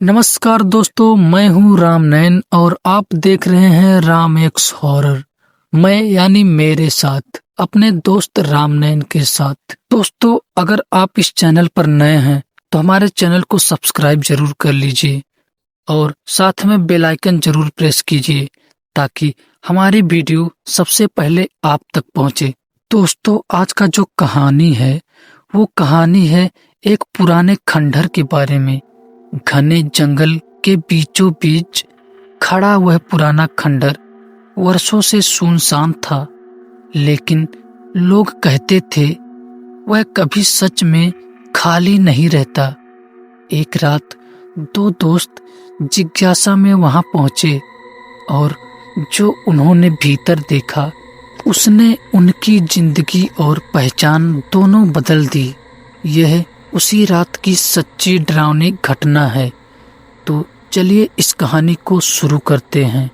नमस्कार दोस्तों, मैं हूं रामनयन और आप देख रहे हैं राम एक्स हॉरर। मैं यानी मेरे साथ अपने दोस्त रामनयन के साथ। दोस्तों, अगर आप इस चैनल पर नए हैं तो हमारे चैनल को सब्सक्राइब जरूर कर लीजिए और साथ में बेल आइकन जरूर प्रेस कीजिए ताकि हमारी वीडियो सबसे पहले आप तक पहुंचे। दोस्तों, आज का जो कहानी है वो कहानी है एक पुराने खंडहर के बारे में। घने जंगल के बीचों बीच खड़ा वह पुराना खंडहर वर्षों से सुनसान था, लेकिन लोग कहते थे वह कभी सच में खाली नहीं रहता। एक रात दो दोस्त जिज्ञासा में वहां पहुंचे और जो उन्होंने भीतर देखा उसने उनकी जिंदगी और पहचान दोनों बदल दी। यह उसी रात की सच्ची डरावनी घटना है। तो चलिए इस कहानी को शुरू करते हैं।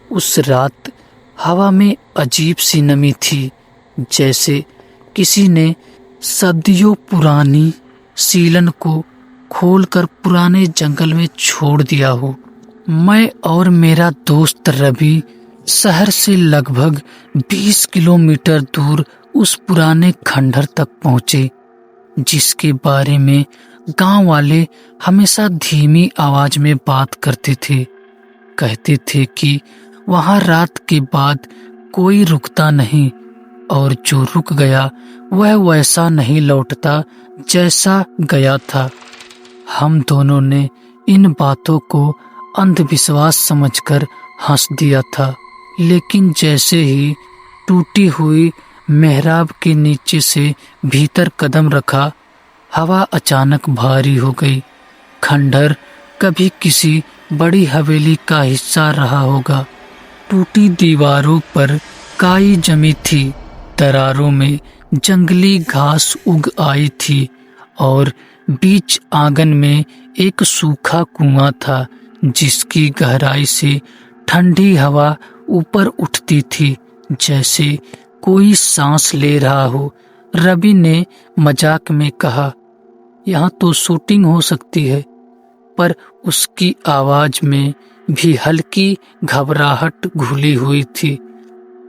उस रात हवा में अजीब सी नमी थी, जैसे किसी ने सदियों पुरानी सीलन को खोलकर पुराने जंगल में छोड़ दिया हो। मैं और मेरा दोस्त रवि शहर से लगभग 20 किलोमीटर दूर उस पुराने खंडहर तक पहुंचे, जिसके बारे में गांव वाले हमेशा धीमी आवाज में बात करते थे। कहते थे कि वहां रात के बाद कोई रुकता नहीं और जो रुक गया वह वैसा नहीं लौटता जैसा गया था। हम दोनों ने इन बातों को अंधविश्वास समझकर हंस दिया था, लेकिन जैसे ही टूटी हुई मेहराब के नीचे से भीतर कदम रखा, हवा अचानक भारी हो गई। खंडहर कभी किसी बड़ी हवेली का हिस्सा रहा होगा। टूटी दीवारों पर काई जमी थी, दरारों में जंगली घास उग आई थी और बीच आंगन में एक सूखा कुआं था, जिसकी गहराई से ठंडी हवा ऊपर उठती थी, जैसे कोई सांस ले रहा हो। रवि ने मजाक में कहा, यहाँ तो शूटिंग हो सकती है, पर उसकी आवाज में भी हल्की घबराहट घुली हुई थी।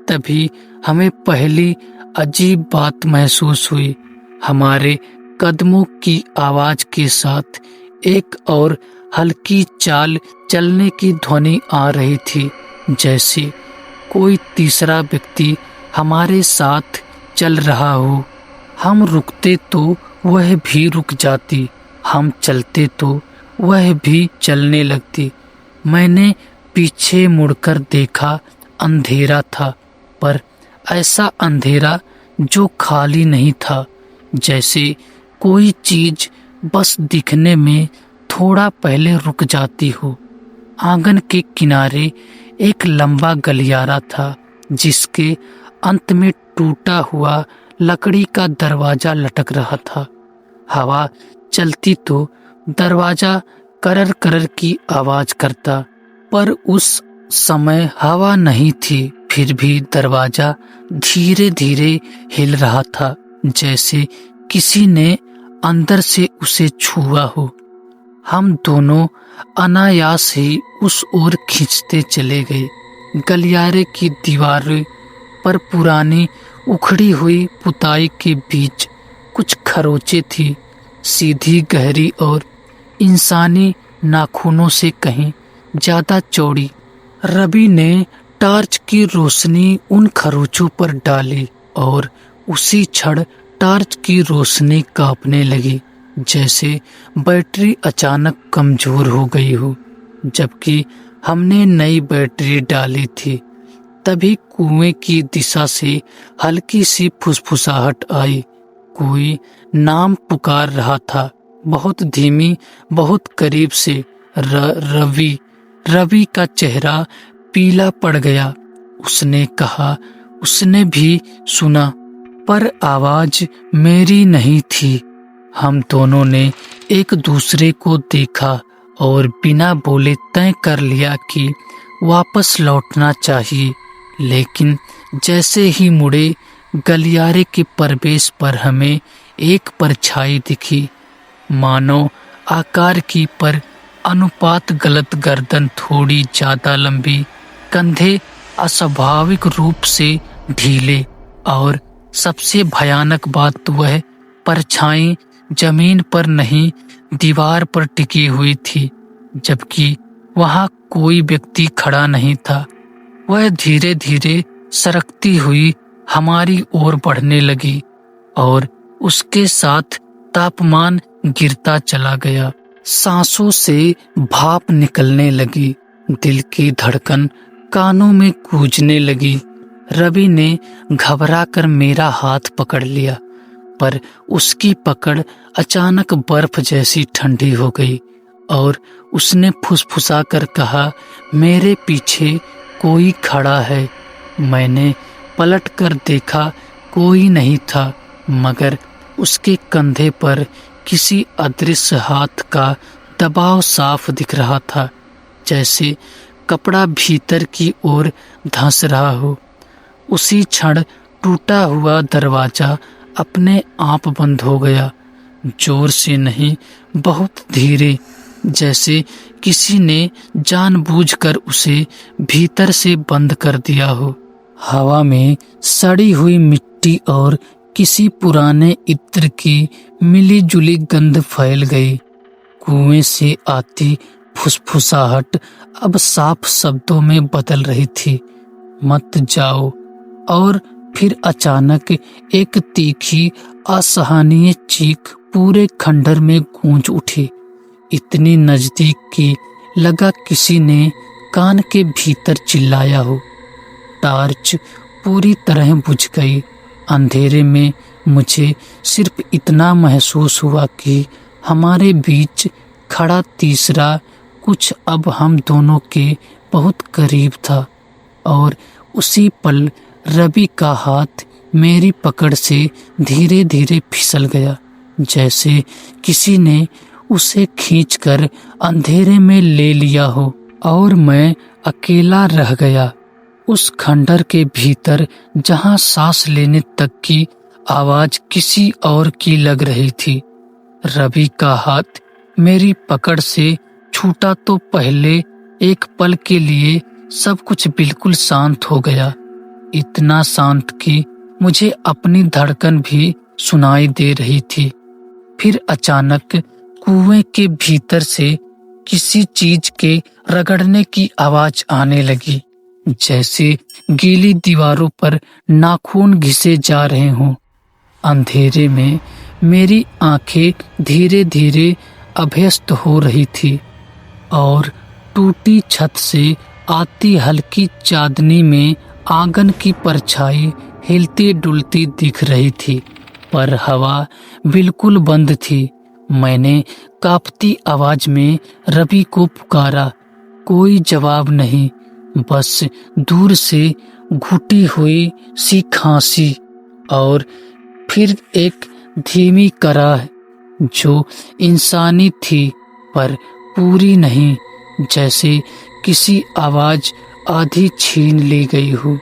तभी हमें पहली अजीब बात महसूस हुई। हमारे कदमों की आवाज के साथ एक और हल्की चाल चलने की ध्वनि आ रही थी, जैसे कोई तीसरा व्यक्ति हमारे साथ चल रहा हो। हम रुकते तो वह भी रुक जाती, हम चलते तो वह भी चलने लगती। मैंने पीछे मुड़कर देखा, अंधेरा था, पर ऐसा अंधेरा जो खाली नहीं था, जैसे कोई चीज बस दिखने में थोड़ा पहले रुक जाती हो। आंगन के किनारे एक लंबा गलियारा था, जिसके अंत में टूटा हुआ लकड़ी का दरवाजा लटक रहा था। हवा चलती तो दरवाजा करर करर की आवाज करता, पर उस समय हवा नहीं थी। फिर भी दरवाजा धीरे धीरे हिल रहा था, जैसे किसी ने अंदर से उसे छुआ हो। हम दोनों अनायास ही उस ओर खींचते चले गए। गलियारे की दीवारें पर पुरानी उखड़ी हुई पुताई के बीच कुछ खरोंचे थी, सीधी, गहरी और इंसानी नाखूनों से कहीं ज्यादा चौड़ी। रवि ने टार्च की रोशनी उन खरोंचों पर डाली और उसी क्षण टार्च की रोशनी कांपने लगी, जैसे बैटरी अचानक कमजोर हो गई हो। जबकि हमने नई बैटरी डाली थी, तभी कुएं की दिशा से हल्की सी फुसफुसाहट आई। कोई नाम पुकार रहा था, बहुत धीमी, बहुत करीब से। रवि। रवि का चेहरा पीला पड़ गया। उसने कहा, उसने भी सुना, पर आवाज मेरी नहीं थी। हम दोनों ने एक दूसरे को देखा और बिना बोले तय कर लिया कि वापस लौटना चाहिए। लेकिन जैसे ही मुड़े, गलियारे के प्रवेश पर हमें एक परछाई दिखी, मानो आकार की, पर अनुपात गलत, गर्दन थोड़ी ज्यादा लंबी, कंधे अस्वाभाविक रूप से ढीले और सबसे भयानक बात वह परछाई जमीन पर नहीं दीवार पर टिकी हुई थी, जबकि वहां कोई व्यक्ति खड़ा नहीं था। वह धीरे धीरे सरकती हुई हमारी ओर बढ़ने लगी और उसके साथ तापमान गिरता चला गया। सांसों से भाप निकलने लगी, दिल की धड़कन कानों में गूंजने लगी। रवि ने घबराकर मेरा हाथ पकड़ लिया, पर उसकी पकड़ अचानक बर्फ जैसी ठंडी हो गई और उसने फुसफुसाकर कहा, मेरे पीछे कोई खड़ा है। मैंने पलट कर देखा, कोई नहीं था, मगर उसके कंधे पर किसी अदृश्य हाथ का दबाव साफ दिख रहा था, जैसे कपड़ा भीतर की ओर धंस रहा हो। उसी क्षण टूटा हुआ दरवाजा अपने आप बंद हो गया, जोर से नहीं, बहुत धीरे, जैसे किसी ने जानबूझकर उसे भीतर से बंद कर दिया हो। हवा में सड़ी हुई मिट्टी और किसी पुराने इत्र की मिली-जुली गंध फैल गई। कुएं से आती फुसफुसाहट अब साफ शब्दों में बदल रही थी, मत जाओ। और फिर अचानक एक तीखी असहनीय चीख पूरे खंडर में गूंज उठी, इतनी नजदीक कि लगा किसी ने कान के भीतर चिल्लाया हो। टार्च पूरी तरह बुझ गई। अंधेरे में मुझे सिर्फ इतना महसूस हुआ कि हमारे बीच खड़ा तीसरा कुछ अब हम दोनों के बहुत करीब था, और उसी पल रवि का हाथ मेरी पकड़ से धीरे धीरे फिसल गया, जैसे किसी ने उसे खींचकर अंधेरे में ले लिया हो और मैं अकेला रह गया उस खंडर के भीतर, जहां सांस लेने तक की आवाज किसी और की लग रही थी। रवि का हाथ मेरी पकड़ से छूटा तो पहले एक पल के लिए सब कुछ बिल्कुल शांत हो गया, इतना शांत कि मुझे अपनी धड़कन भी सुनाई दे रही थी। फिर अचानक कुएं के भीतर से किसी चीज के रगड़ने की आवाज आने लगी, जैसे गीली दीवारों पर नाखून घिसे जा रहे हों। अंधेरे में मेरी आंखें धीरे धीरे अभ्यस्त हो रही थी और टूटी छत से आती हल्की चांदनी में आंगन की परछाई हिलती डुलती दिख रही थी, पर हवा बिल्कुल बंद थी। मैंने कांपती आवाज में रवि को पुकारा, कोई जवाब नहीं, बस दूर से घुटी हुई सी खांसी और फिर एक धीमी कराह जो इंसानी थी पर पूरी नहीं, जैसे किसी आवाज आधी छीन ली गई हो।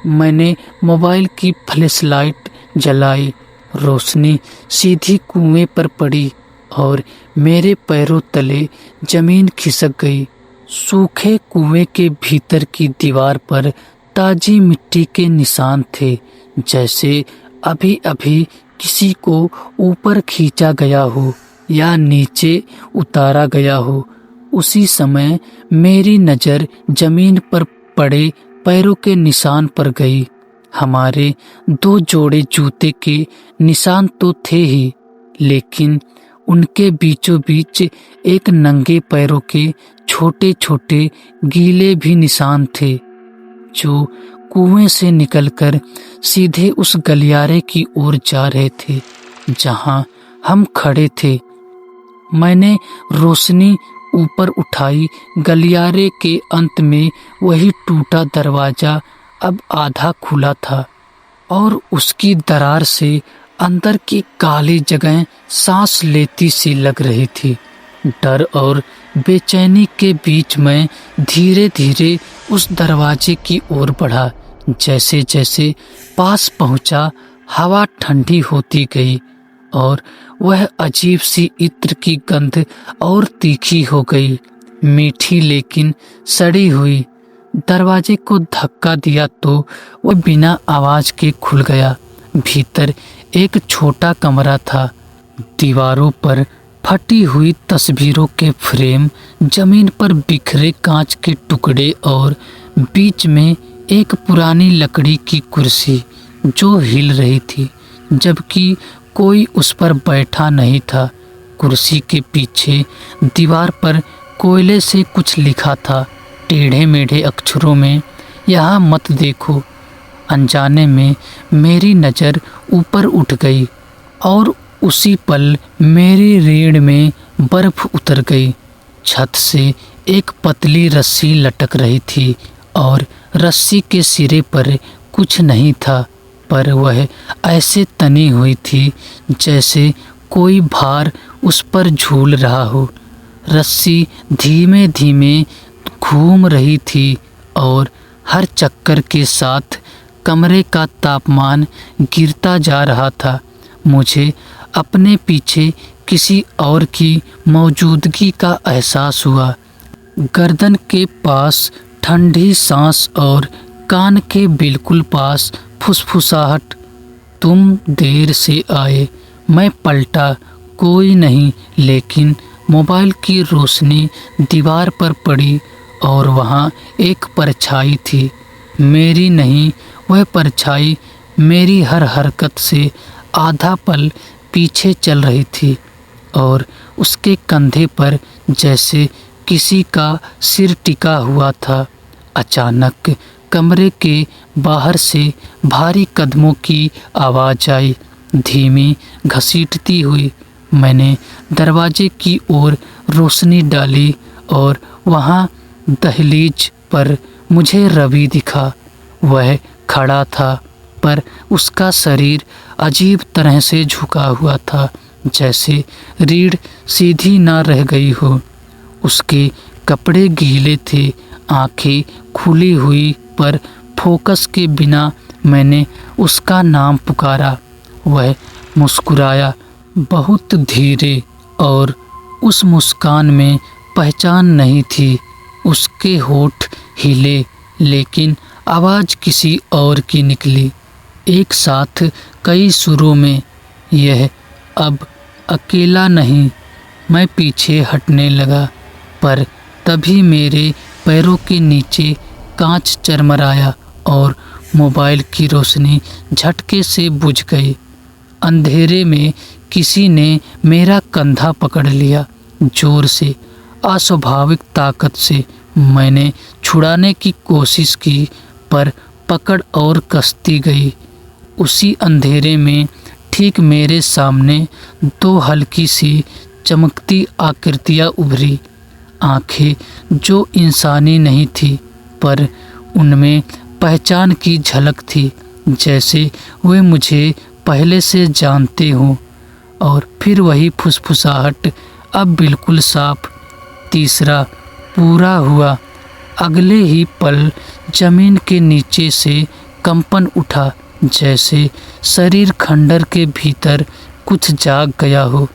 मैंने मोबाइल की फ्लैशलाइट जलाई, रोशनी सीधी कुएं पर पड़ी और मेरे पैरों तले जमीन खिसक गई। सूखे कुएं के भीतर की दीवार पर ताजी मिट्टी के निशान थे, जैसे अभी अभी किसी को ऊपर खींचा गया हो या नीचे उतारा गया हो। उसी समय मेरी नजर जमीन पर पड़े पैरों के निशान पर गई। हमारे 2 जोड़े जूते के निशान तो थे ही, लेकिन उनके बीचों बीच एक नंगे पैरों के छोटे छोटे गीले भी निशान थे, जो कुएं से निकलकर सीधे उस गलियारे की ओर जा रहे थे जहां हम खड़े थे। मैंने रोशनी ऊपर उठाई। गलियारे के अंत में वही टूटा दरवाजा अब आधा खुला था और उसकी दरार से अंदर की काली जगह सांस लेती सी लग रही थी। डर और बेचैनी के बीच मैं धीरे धीरे उस दरवाजे की ओर बढ़ा। जैसे जैसे पास पहुंचा, हवा ठंडी होती गई और वह अजीब सी इत्र की गंध और तीखी हो गई, मीठी लेकिन सड़ी हुई। दरवाजे को धक्का दिया तो वह बिना आवाज के खुल गया। भीतर एक छोटा कमरा था। दीवारों पर फटी हुई तस्वीरों के फ्रेम, जमीन पर बिखरे कांच के टुकड़े और बीच में एक पुरानी लकड़ी की कुर्सी जो हिल रही थी, जबकि कोई उस पर बैठा नहीं था। कुर्सी के पीछे दीवार पर कोयले से कुछ लिखा था, टेढ़े मेढ़े अक्षरों में, यहाँ मत देखो। अनजाने में मेरी नज़र ऊपर उठ गई और उसी पल मेरी रीढ़ में बर्फ उतर गई। छत से एक पतली रस्सी लटक रही थी और रस्सी के सिरे पर कुछ नहीं था, पर वह ऐसे तनी हुई थी जैसे कोई भार उस पर झूल रहा हो। रस्सी धीमे धीमे घूम रही थी और हर चक्कर के साथ कमरे का तापमान गिरता जा रहा था। मुझे अपने पीछे किसी और की मौजूदगी का एहसास हुआ। गर्दन के पास ठंडी सांस और कान के बिल्कुल पास फुसफुसाहट। तुम देर से आए। मैं पलटा, कोई नहीं, लेकिन मोबाइल की रोशनी दीवार पर पड़ी और वहाँ एक परछाई थी। मेरी नहीं, वह परछाई मेरी हर हरकत से आधा पल पीछे चल रही थी और उसके कंधे पर जैसे किसी का सिर टिका हुआ था। अचानक कमरे के बाहर से भारी कदमों की आवाज़ आई, धीमी घसीटती हुई। मैंने दरवाजे की ओर रोशनी डाली और वहाँ दहलीज पर मुझे रवि दिखा। वह खड़ा था, पर उसका शरीर अजीब तरह से झुका हुआ था, जैसे रीढ़ सीधी ना रह गई हो। उसके कपड़े गीले थे, आंखें खुली हुई, पर फोकस के बिना मैंने उसका नाम पुकारा। वह मुस्कुराया, बहुत धीरे, और उस मुस्कान में पहचान नहीं थी। उसके होठ हिले, लेकिन आवाज़ किसी और की निकली, एक साथ कई सुरों में, यह अब अकेला नहीं। मैं पीछे हटने लगा, पर तभी मेरे पैरों के नीचे कांच चरमराया और मोबाइल की रोशनी झटके से बुझ गई। अंधेरे में किसी ने मेरा कंधा पकड़ लिया, जोर से, अस्वाभाविक ताकत से। मैंने छुड़ाने की कोशिश की, पर पकड़ और कसती गई। उसी अंधेरे में ठीक मेरे सामने दो हल्की सी चमकती आकृतियाँ उभरी, आंखें जो इंसानी नहीं थी, पर उनमें पहचान की झलक थी, जैसे वे मुझे पहले से जानते हों। और फिर वही फुसफुसाहट, अब बिल्कुल साफ। तीसरा पूरा हुआ। अगले ही पल जमीन के नीचे से कंपन उठा, जैसे शरीर खंडर के भीतर कुछ जाग गया हो।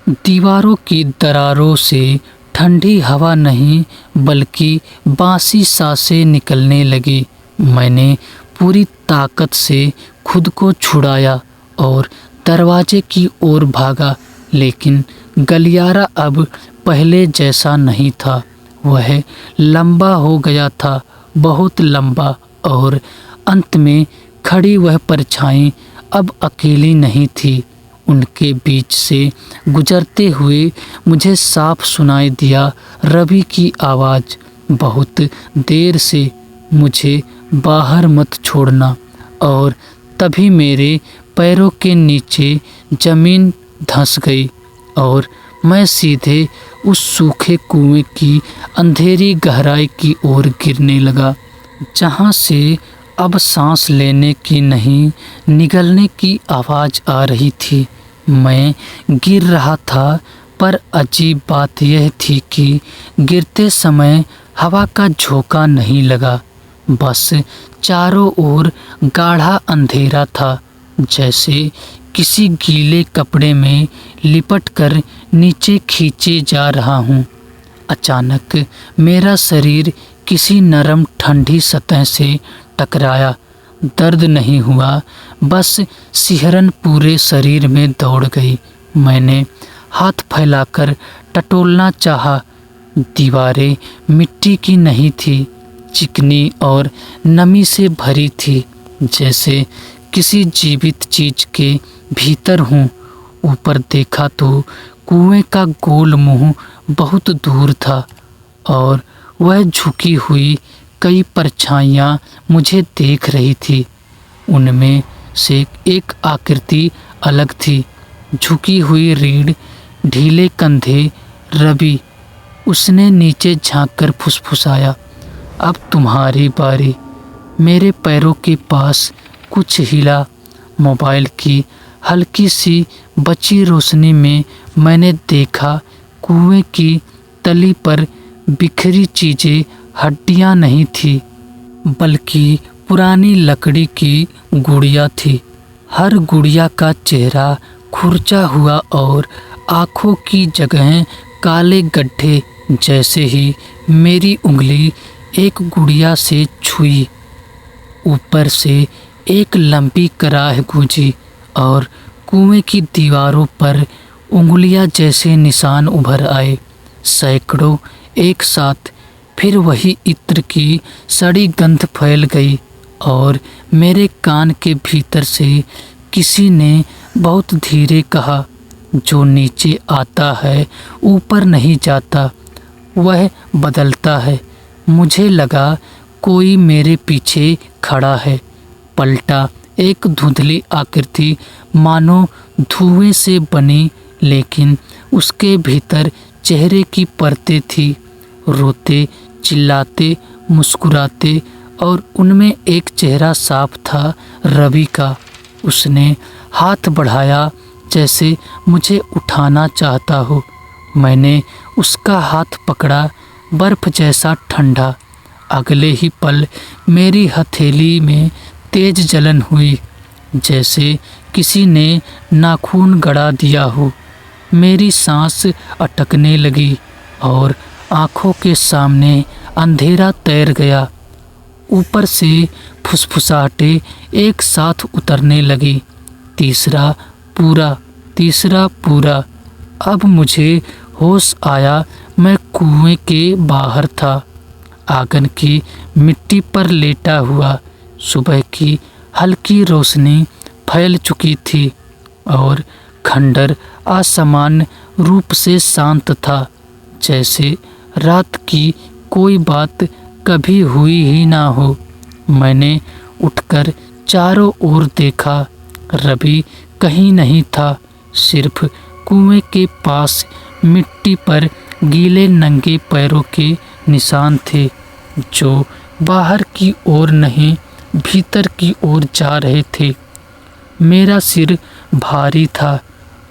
दीवारों की दरारों से ठंडी हवा नहीं, बल्कि बासी सांसें निकलने लगी। मैंने पूरी ताकत से खुद को छुड़ाया और दरवाजे की ओर भागा, लेकिन गलियारा अब पहले जैसा नहीं था। वह लंबा हो गया था, बहुत लंबा, और अंत में खड़ी वह परछाई अब अकेली नहीं थी। उनके बीच से गुजरते हुए मुझे साफ सुनाई दिया रवि की आवाज़, बहुत देर से, मुझे बाहर मत छोड़ना। और तभी मेरे पैरों के नीचे ज़मीन धंस गई और मैं सीधे उस सूखे कुएं की अंधेरी गहराई की ओर गिरने लगा, जहाँ से अब सांस लेने की नहीं, निगलने की आवाज़ आ रही थी। मैं गिर रहा था, पर अजीब बात यह थी कि गिरते समय हवा का झोंका नहीं लगा, बस चारों ओर गाढ़ा अंधेरा था जैसे किसी गीले कपड़े में लिपट कर नीचे खींचे जा रहा हूँ। अचानक मेरा शरीर किसी नरम ठंडी सतह से टकराया। दर्द नहीं हुआ, बस सिहरन पूरे शरीर में दौड़ गई। मैंने हाथ फैलाकर टटोलना चाहा। दीवारें मिट्टी की नहीं थी, चिकनी और नमी से भरी थी, जैसे किसी जीवित चीज के भीतर हूँ। ऊपर देखा तो कुएं का गोल मुंह बहुत दूर था और वह झुकी हुई कई परछाइयाँ मुझे देख रही थी। उनमें से एक आकृति अलग थी, झुकी हुई रीढ़, ढीले कंधे। रवि, उसने नीचे झांककर फुसफुसाया, अब तुम्हारी बारी। मेरे पैरों के पास कुछ हिला। मोबाइल की हल्की सी बची रोशनी में मैंने देखा कुएं की तली पर बिखरी चीजें हड्डियां नहीं थी, बल्कि पुरानी लकड़ी की गुड़िया थी। हर गुड़िया का चेहरा खुरचा हुआ और आँखों की जगह काले गड्ढे। जैसे ही मेरी उंगली एक गुड़िया से छुई, ऊपर से एक लंबी कराह गूंजी और कुएं की दीवारों पर उंगलियां जैसे निशान उभर आए, सैकड़ों एक साथ। फिर वही इत्र की सड़ी गंध फैल गई और मेरे कान के भीतर से किसी ने बहुत धीरे कहा, जो नीचे आता है ऊपर नहीं जाता, वह बदलता है। मुझे लगा कोई मेरे पीछे खड़ा है। पलटा, एक धुंधली आकृति, मानो धुएं से बनी, लेकिन उसके भीतर चेहरे की परतें थी, रोते, चिल्लाते, मुस्कुराते, और उनमें एक चेहरा साफ था, रवि का। उसने हाथ बढ़ाया जैसे मुझे उठाना चाहता हो। मैंने उसका हाथ पकड़ा, बर्फ जैसा ठंडा। अगले ही पल मेरी हथेली में तेज जलन हुई, जैसे किसी ने नाखून गड़ा दिया हो। मेरी सांस अटकने लगी और आंखों के सामने अंधेरा तैर गया। ऊपर से फुसफुसाहटें एक साथ उतरने लगी। तीसरा पूरा। अब मुझे होश आया, मैं कुएं के बाहर था, आंगन की मिट्टी पर लेटा हुआ। सुबह की हल्की रोशनी फैल चुकी थी और खंडर असामान्य रूप से शांत था, जैसे रात की कोई बात कभी हुई ही ना हो। मैंने उठकर चारों ओर देखा। रवि कहीं नहीं था, सिर्फ कुएं के पास मिट्टी पर गीले नंगे पैरों के निशान थे, जो बाहर की ओर नहीं, भीतर की ओर जा रहे थे। मेरा सिर भारी था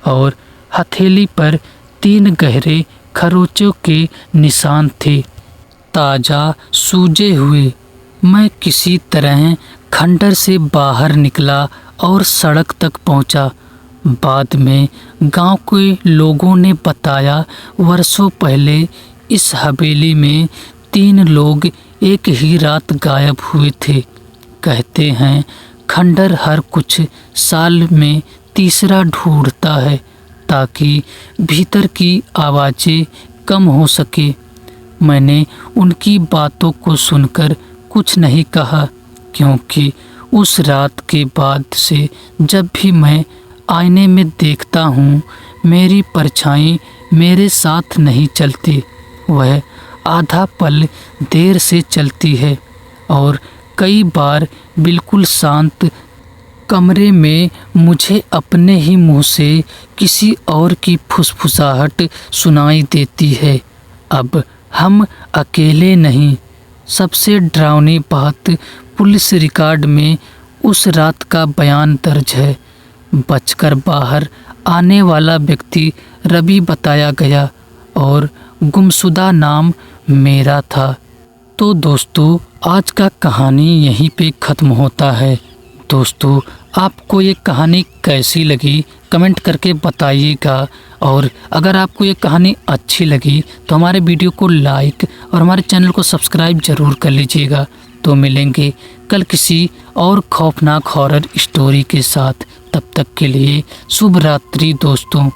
और हथेली पर 3 गहरे खरोंचों के निशान थे, ताज़ा सूजे हुए। मैं किसी तरह खंडर से बाहर निकला और सड़क तक पहुंचा। बाद में गांव के लोगों ने बताया, वर्षों पहले इस हवेली में 3 लोग एक ही रात गायब हुए थे। कहते हैं खंडर हर कुछ साल में तीसरा ढूंढता है, ताकि भीतर की आवाज़ें कम हो सके। मैंने उनकी बातों को सुनकर कुछ नहीं कहा, क्योंकि उस रात के बाद से जब भी मैं आईने में देखता हूँ, मेरी परछाई मेरे साथ नहीं चलती। वह आधा पल देर से चलती है और कई बार बिल्कुल शांत कमरे में मुझे अपने ही मुंह से किसी और की फुसफुसाहट सुनाई देती है। अब हम अकेले नहीं। सबसे डरावनी बात, पुलिस रिकॉर्ड में उस रात का बयान दर्ज है। बचकर बाहर आने वाला व्यक्ति रवि बताया गया और गुमशुदा नाम मेरा था। तो दोस्तों, आज का कहानी यहीं पे ख़त्म होता है। दोस्तों, आपको ये कहानी कैसी लगी कमेंट करके बताइएगा। और अगर आपको ये कहानी अच्छी लगी तो हमारे वीडियो को लाइक और हमारे चैनल को सब्सक्राइब ज़रूर कर लीजिएगा। तो मिलेंगे कल किसी और खौफनाक हॉरर स्टोरी के साथ। तब तक के लिए शुभ रात्रि दोस्तों।